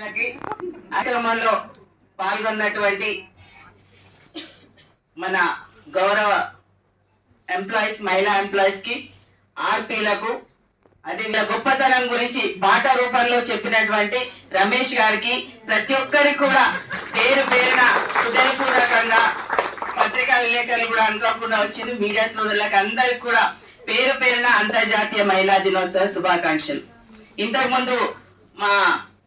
కార్యక్రమంలో పాల్గొన్నటువంటి మన గౌరవ ఎంప్లాయీస్, మహిళా ఎంప్లాయీస్ కి, ఆర్పీలకు, అదే గొప్పతనం గురించి పాట రూపంలో చెప్పినటువంటి రమేష్ గారికి, ప్రతి ఒక్కరికి కూడా పేరు పేరున హృదయపూర్వకంగా, పత్రికా విలేకరులు కూడా అనుకోకుండా వచ్చింది, మీడియా సోదరులకు అందరికి కూడా పేరు పేరున అంతర్జాతీయ మహిళా దినోత్సవ శుభాకాంక్షలు. ఇంతకు ముందు మా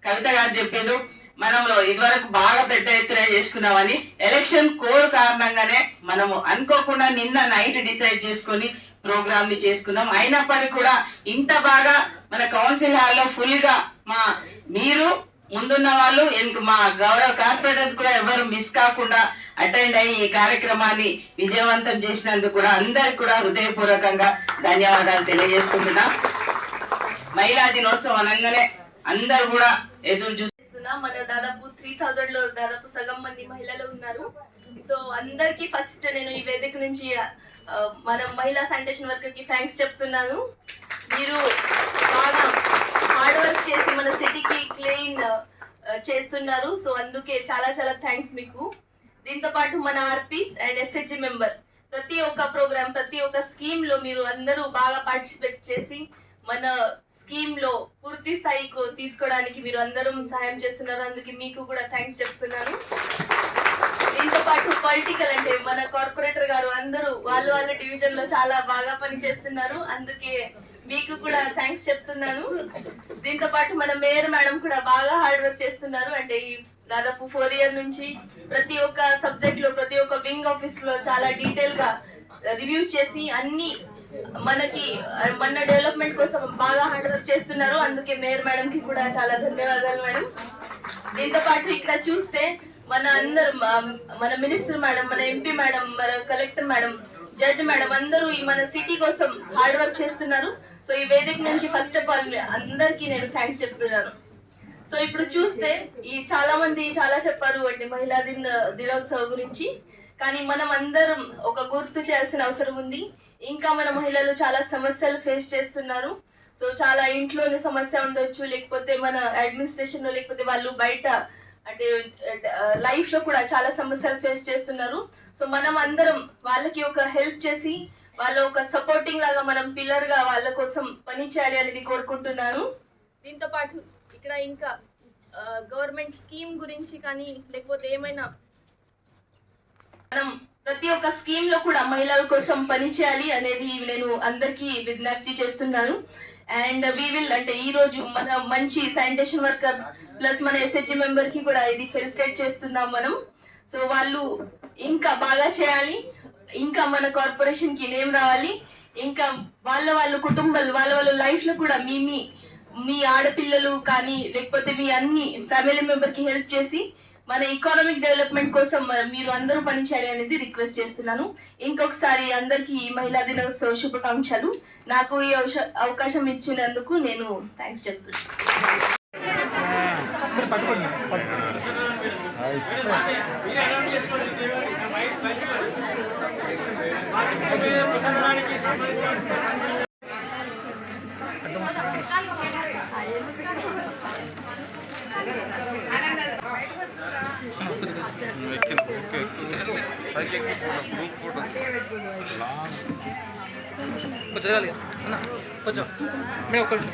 కవిత గారు చెప్పారు, మనము ఇదివరకు బాగా పెద్ద ఎత్తున చేసుకున్నామని. ఎలక్షన్ కోడ్ కారణంగానే మనము అనుకోకుండా నిన్న నైట్ డిసైడ్ చేసుకుని ప్రోగ్రామ్ ని చేసుకున్నాం. అయినప్పటికీ కూడా ఇంత బాగా మన కౌన్సిల్ హాల్లో ఫుల్ గా మీరు ముందున్న వాళ్ళు, మా గౌరవ కార్పొరేటర్స్ కూడా ఎవరు మిస్ కాకుండా అటెండ్ అయ్యి ఈ కార్యక్రమాన్ని విజయవంతం చేసినందుకు కూడా అందరికి కూడా హృదయపూర్వకంగా ధన్యవాదాలు తెలియజేసుకుంటున్నా. మహిళా దినోత్సవం అనగానే అందరు కూడా ఎదురు చూస్తున్నా. మన దాదాపు 3000 లో దాదాపు సగం మంది మహిళలు ఉన్నారు. సో అందరికి ఫస్ట్ నేను ఈ వేదిక నుంచి మన మహిళా శానిటేషన్ వర్కర్ కి థ్యాంక్స్ చెప్తున్నాను. మీరు బాగా హార్డ్ వర్క్ చేసి మన సిటీకి క్లీన్ చేస్తున్నారు. సో అందుకే చాలా చాలా థ్యాంక్స్ మీకు. దీంతో పాటు మన ఆర్పీస్ అండ్ ఎస్హెచ్జి మెంబర్ ప్రతి ఒక్క ప్రోగ్రామ్, ప్రతి ఒక్క స్కీమ్ లో మీరు అందరూ బాగా పార్టిసిపేట్ చేసి మన స్కీమ్ లో పూర్తి స్థాయికి తీసుకోవడానికి మీరు అందరం సహాయం చేస్తున్నారు. అందుకే మీకు కూడా థ్యాంక్స్ చెప్తున్నాను. దీంతో పాటు పొలిటికల్ అంటే మన కార్పొరేటర్ గారు అందరూ వాళ్ళ డివిజన్ లో చాలా బాగా పని చేస్తున్నారు. అందుకే మీకు కూడా థ్యాంక్స్ చెప్తున్నాను. దీంతో పాటు మన మేయర్ మేడం కూడా బాగా హార్డ్ వర్క్ చేస్తున్నారు. అంటే ఈ దాదాపు 4 ఇయర్ నుంచి ప్రతి ఒక్క సబ్జెక్ట్ లో, ప్రతి ఒక్క వింగ్ ఆఫీస్ లో చాలా డీటెయిల్ గా రివ్యూ చేసి అన్ని మనకి మన డెవలప్మెంట్ కోసం బాగా హార్డ్ వర్క్ చేస్తున్నారు. అందుకే మేయర్ మేడం కి కూడా చాలా ధన్యవాదాలు మేడం. దీంతో పాటు ఇక్కడ చూస్తే మన అందరు, మన మినిస్టర్ మేడం, మన ఎంపీ మేడం, మన కలెక్టర్ మేడం, జడ్జ్ మేడం అందరూ ఈ మన సిటీ కోసం హార్డ్ వర్క్ చేస్తున్నారు. సో ఈ వేదిక నుంచి ఫస్ట్ ఆఫ్ ఆల్ అందరికి నేను థ్యాంక్స్ చెప్తున్నాను. సో ఇప్పుడు చూస్తే ఈ చాలా మంది చాలా చెప్పారు అంటే మహిళా దినోత్సవం గురించి. కానీ మనం అందరం ఒక గుర్తు చేయాల్సిన అవసరం ఉంది. ఇంకా మన మహిళలు చాలా సమస్యలు ఫేస్ చేస్తున్నారు. సో చాలా ఇంట్లోనే సమస్య ఉండొచ్చు, లేకపోతే మన అడ్మినిస్ట్రేషన్ లో, లేకపోతే వాళ్ళు బయట అంటే లైఫ్ లో కూడా చాలా సమస్యలు ఫేస్ చేస్తున్నారు. సో మనం అందరం వాళ్ళకి ఒక హెల్ప్ చేసి, వాళ్ళ ఒక సపోర్టింగ్ లాగా మనం పిల్లర్ గా వాళ్ళ కోసం పని చేయాలి అనేది కోరుకుంటున్నాను. దీంతో పాటు ఇక్కడ ఇంకా గవర్నమెంట్ స్కీమ్ గురించి కానీ, లేకపోతే ఏమైనా మనం ప్రతి ఒక్క స్కీమ్ లో కూడా మహిళల కోసం పని చేయాలి అనేది నేను అందరికీ విజ్ఞప్తి చేస్తున్నాను. అండ్ వి విల్ అంటే ఈ రోజు మన మంచి శానిటేషన్ వర్కర్ ప్లస్ మన ఎస్హెచ్జి మెంబర్ కి కూడా ఇది ఫెలిసిటేట్ చేస్తున్నాం మనం. సో వాళ్ళు ఇంకా బాగా చేయాలి, ఇంకా మన కార్పొరేషన్ కి నేమ్ రావాలి, ఇంకా వాళ్ళ కుటుంబాలు వాళ్ళ లైఫ్ లో కూడా మీ ఆడపిల్లలు కానీ, లేకపోతే మీ అన్ని ఫ్యామిలీ మెంబర్ కి హెల్ప్ చేసి మన ఎకనామిక్ డెవలప్మెంట్ కోసం మీరు అందరూ పనిచేయాలి అనేది రిక్వెస్ట్ చేస్తున్నాను. ఇంకొకసారి అందరికి మహిళా దినోత్సవ శుభాకాంక్షలు. నాకు ఈ అవకాశం ఇచ్చినందుకు నేను థ్యాంక్స్ చెప్తున్నాను. కొంచెం కొంచెం